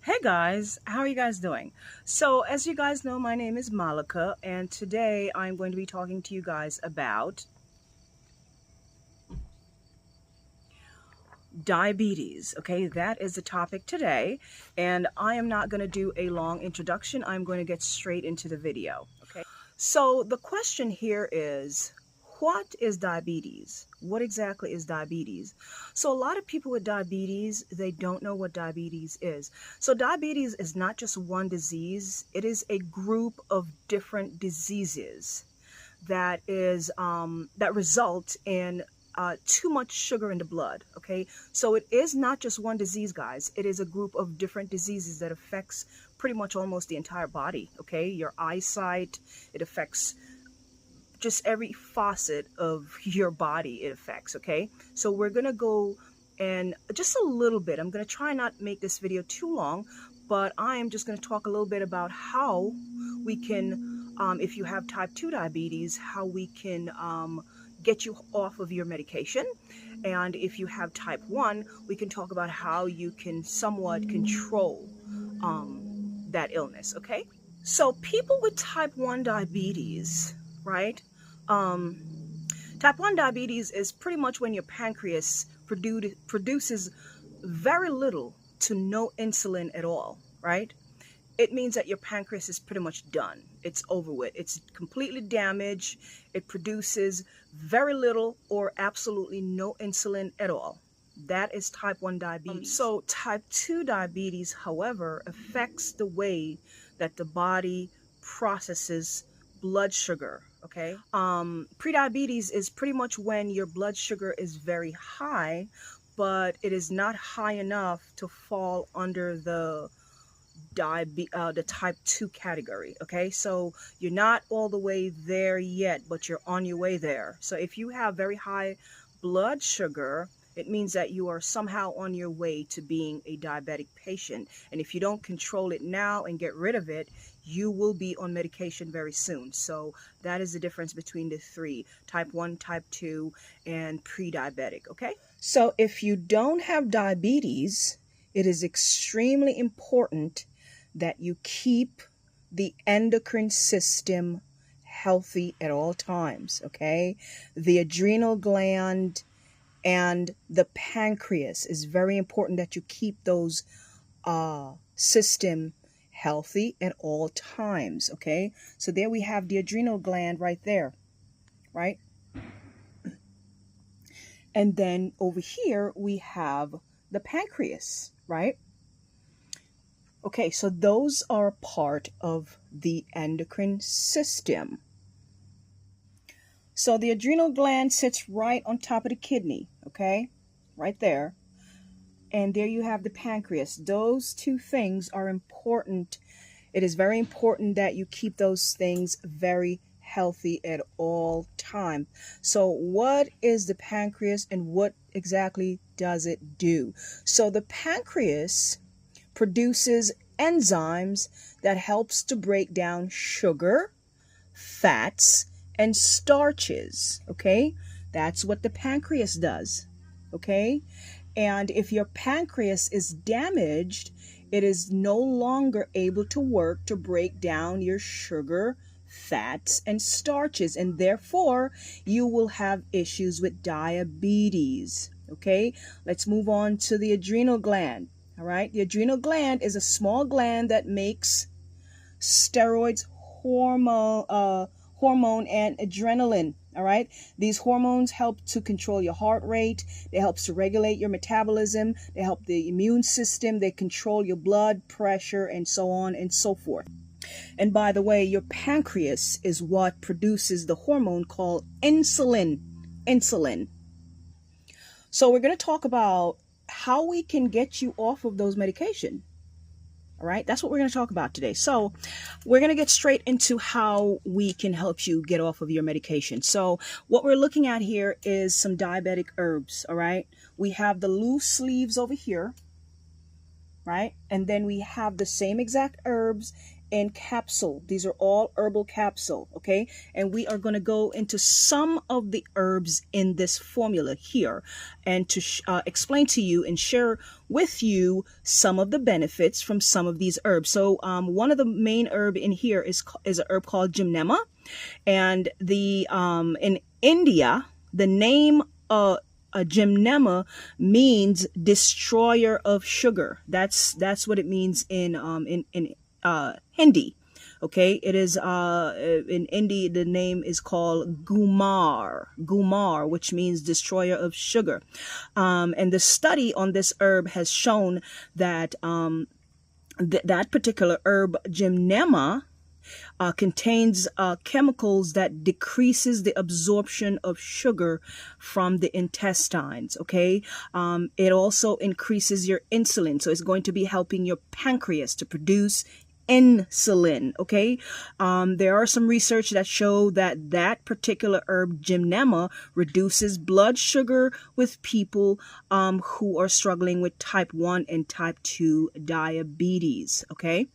Hey guys, how are you guys doing? So, as you guys know, my name is Malika, and today I'm going to be talking to you guys about diabetes. Okay, that is the topic today, and I am not going to do a long introduction. I'm going to get straight into the video. Okay, so the question here is, what is diabetes? What exactly is diabetes? So a lot of people with diabetes, they don't know what diabetes is. So diabetes is not just one disease, it is a group of different diseases that result in too much sugar in the blood. Okay, so it is not just one disease, guys. It is a group of different diseases that affects pretty much almost the entire body. Okay, your eyesight, it affects just every facet of your body. It affects. Okay, so we're gonna go and just a little bit. I'm gonna try not make this video too long, but I am just going to talk a little bit about how we can, if you have type 2 diabetes, how we can get you off of your medication. And if you have type 1, we can talk about how you can somewhat control that illness, okay? So people with type 1 diabetes, right? Um, Type 1 diabetes is pretty much when your pancreas produces very little to no insulin at all, right? It means that your pancreas is pretty much done. It's over with. It's completely damaged. It produces very little or absolutely no insulin at all. That is type 1 diabetes. So type 2 diabetes, however, affects the way that the body processes blood sugar. Okay. Prediabetes is pretty much when your blood sugar is very high, but it is not high enough to fall under the type 2 category. Okay, so you're not all the way there yet, but you're on your way there. So if you have very high blood sugar, it means that you are somehow on your way to being a diabetic patient. And if you don't control it now and get rid of it, you will be on medication very soon. So that is the difference between the three: type 1, type 2, and pre-diabetic. Okay, so if you don't have diabetes, it is extremely important that you keep the endocrine system healthy at all times. Okay, the adrenal gland and the pancreas is very important that you keep those system healthy at all times. Okay, so there we have the adrenal gland right there, right? And then over here we have the pancreas, right? Okay, so those are part of the endocrine system. So the adrenal gland sits right on top of the kidney, okay? Right there. And there you have the pancreas. Those two things are important. It is very important that you keep those things very healthy at all time. So what is the pancreas and what exactly does it do? So the pancreas produces enzymes that helps to break down sugar, fats, and starches. Okay, that's what the pancreas does. Okay, and if your pancreas is damaged, it is no longer able to work to break down your sugar, fats, and starches, and therefore you will have issues with diabetes. Okay, let's move on to the adrenal gland. All right, the adrenal gland is a small gland that makes steroids, hormone, and adrenaline. All right, these hormones help to control your heart rate. They help to regulate your metabolism. They help the immune system. They control your blood pressure and so on and so forth. And by the way, your pancreas is what produces the hormone called insulin. Insulin. So we're going to talk about how we can get you off of those medication. All right, that's what we're going to talk about today. So we're going to get straight into how we can help you get off of your medication. So what we're looking at here is some diabetic herbs. All right, we have the loose leaves over here, right? And then we have the same exact herbs in capsule. These are all herbal capsule, okay? And we are going to go into some of the herbs in this formula here and to explain to you and share with you some of the benefits from some of these herbs. So one of the main herb in here is a herb called Gymnema, and the in India the name Gymnema means destroyer of sugar. That's what it means in Hindi. Okay, it is in Hindi the name is called Gumar, which means destroyer of sugar. And the study on this herb has shown that that particular herb Gymnema contains chemicals that decreases the absorption of sugar from the intestines. Okay, it also increases your insulin, so it's going to be helping your pancreas to produce insulin. Okay, there are some research that show that that particular herb Gymnema reduces blood sugar with people who are struggling with type 1 and type 2 diabetes. Okay,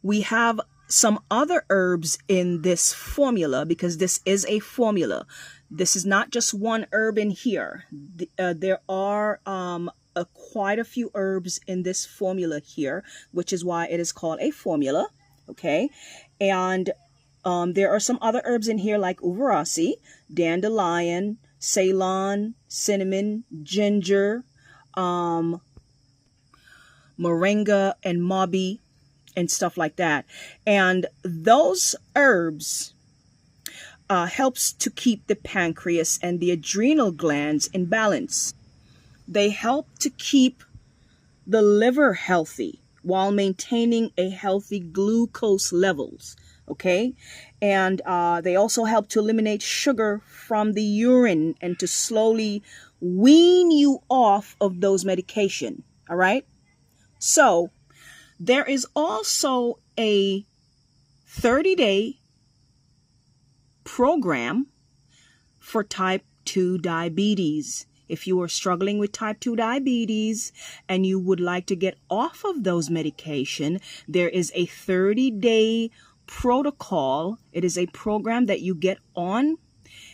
we have some other herbs in this formula because this is a formula. This is not just one herb in here. There are quite a few herbs in this formula here, which is why it is called a formula. Okay, and there are some other herbs in here like uvarasi, dandelion, Ceylon, cinnamon, ginger, moringa, and mabi, and stuff like that. And those herbs helps to keep the pancreas and the adrenal glands in balance. They help to keep the liver healthy while maintaining a healthy glucose levels. Okay, and they also help to eliminate sugar from the urine and to slowly wean you off of those medication. All right, so there is also a 30-day program for type 2 diabetes. If you are struggling with type 2 diabetes and you would like to get off of those medication, there is a 30-day protocol. It is a program that you get on.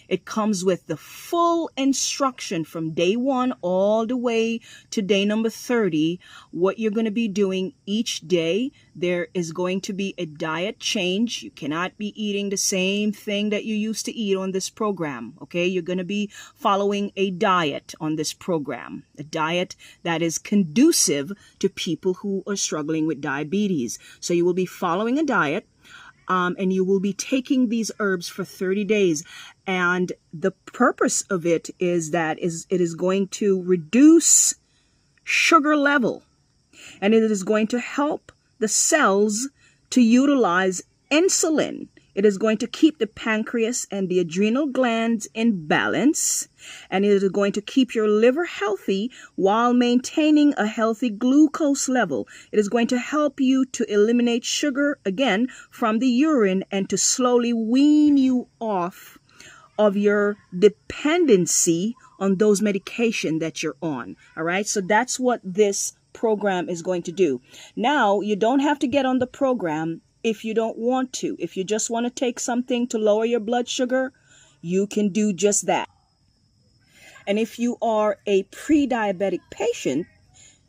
It comes with the full instruction from day 1 all the way to day number 30, what you're going to be doing each day. There is going to be a diet change. You cannot be eating the same thing that you used to eat on this program. Okay, you're going to be following a diet on this program, a diet that is conducive to people who are struggling with diabetes. So you will be following a diet. And you will be taking these herbs for 30 days. And the purpose of it is that it is going to reduce sugar level. And it is going to help the cells to utilize insulin. It is going to keep the pancreas and the adrenal glands in balance. And it is going to keep your liver healthy while maintaining a healthy glucose level. It is going to help you to eliminate sugar, again, from the urine and to slowly wean you off of your dependency on those medication that you're on. All right, so that's what this program is going to do. Now, you don't have to get on the program if you don't want to. If you just want to take something to lower your blood sugar, you can do just that. And if you are a pre-diabetic patient,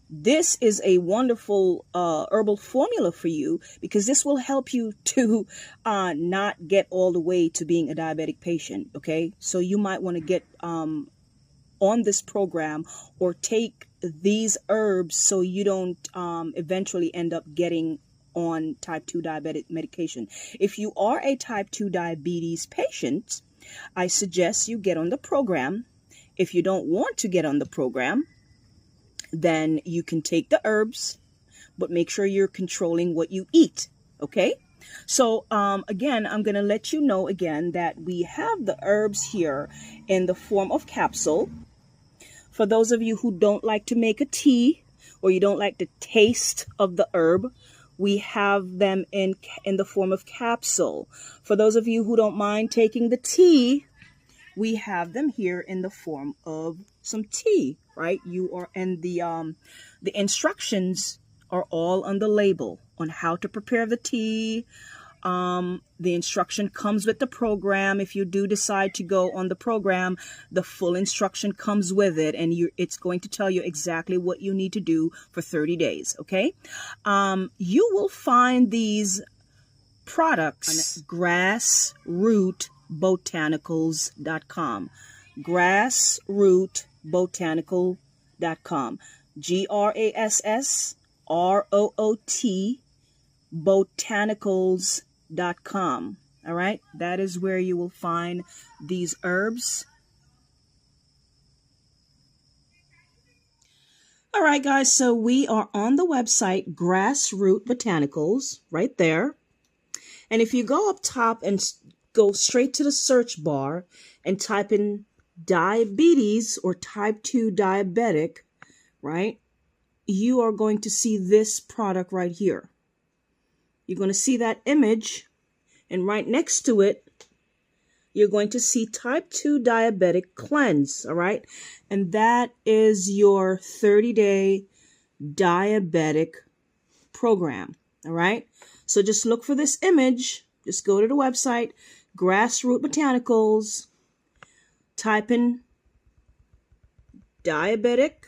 this is a wonderful herbal formula for you because this will help you to not get all the way to being a diabetic patient. Okay, so you might want to get on this program or take these herbs so you don't eventually end up getting on type 2 diabetic medication. If you are a type 2 diabetes patient, I suggest you get on the program. If you don't want to get on the program, then you can take the herbs, but make sure you're controlling what you eat. Okay, so again, I'm going to let you know again that we have the herbs here in the form of capsule. For those of you who don't like to make a tea or you don't like the taste of the herb, we have them in the form of capsule. For those of you who don't mind taking the tea, we have them here in the form of some tea, right? You are, and the instructions are all on the label on how to prepare the tea. The instruction comes with the program. If you do decide to go on the program, the full instruction comes with it, and it's going to tell you exactly what you need to do for 30 days. Okay. You will find these products on grassrootbotanicals.com. grassrootbotanical.com. GRASSROOT botanicals.com. All right, that is where you will find these herbs. All right, guys, so we are on the website Grassroot Botanicals right there. And if you go up top and go straight to the search bar and type in diabetes or type 2 diabetic, right, you are going to see this product right here. You're going to see that image, and right next to it, you're going to see type 2 diabetic cleanse, all right? And that is your 30-day diabetic program, all right? So just look for this image. Just go to the website, Grassroot Botanicals, type in diabetic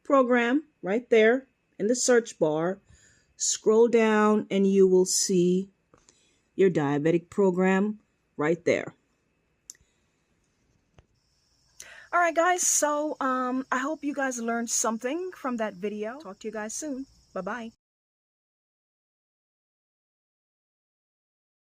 program right there in the search bar. Scroll down and you will see your diabetic program right there. All right, guys. So I hope you guys learned something from that video. Talk to you guys soon. Bye-bye.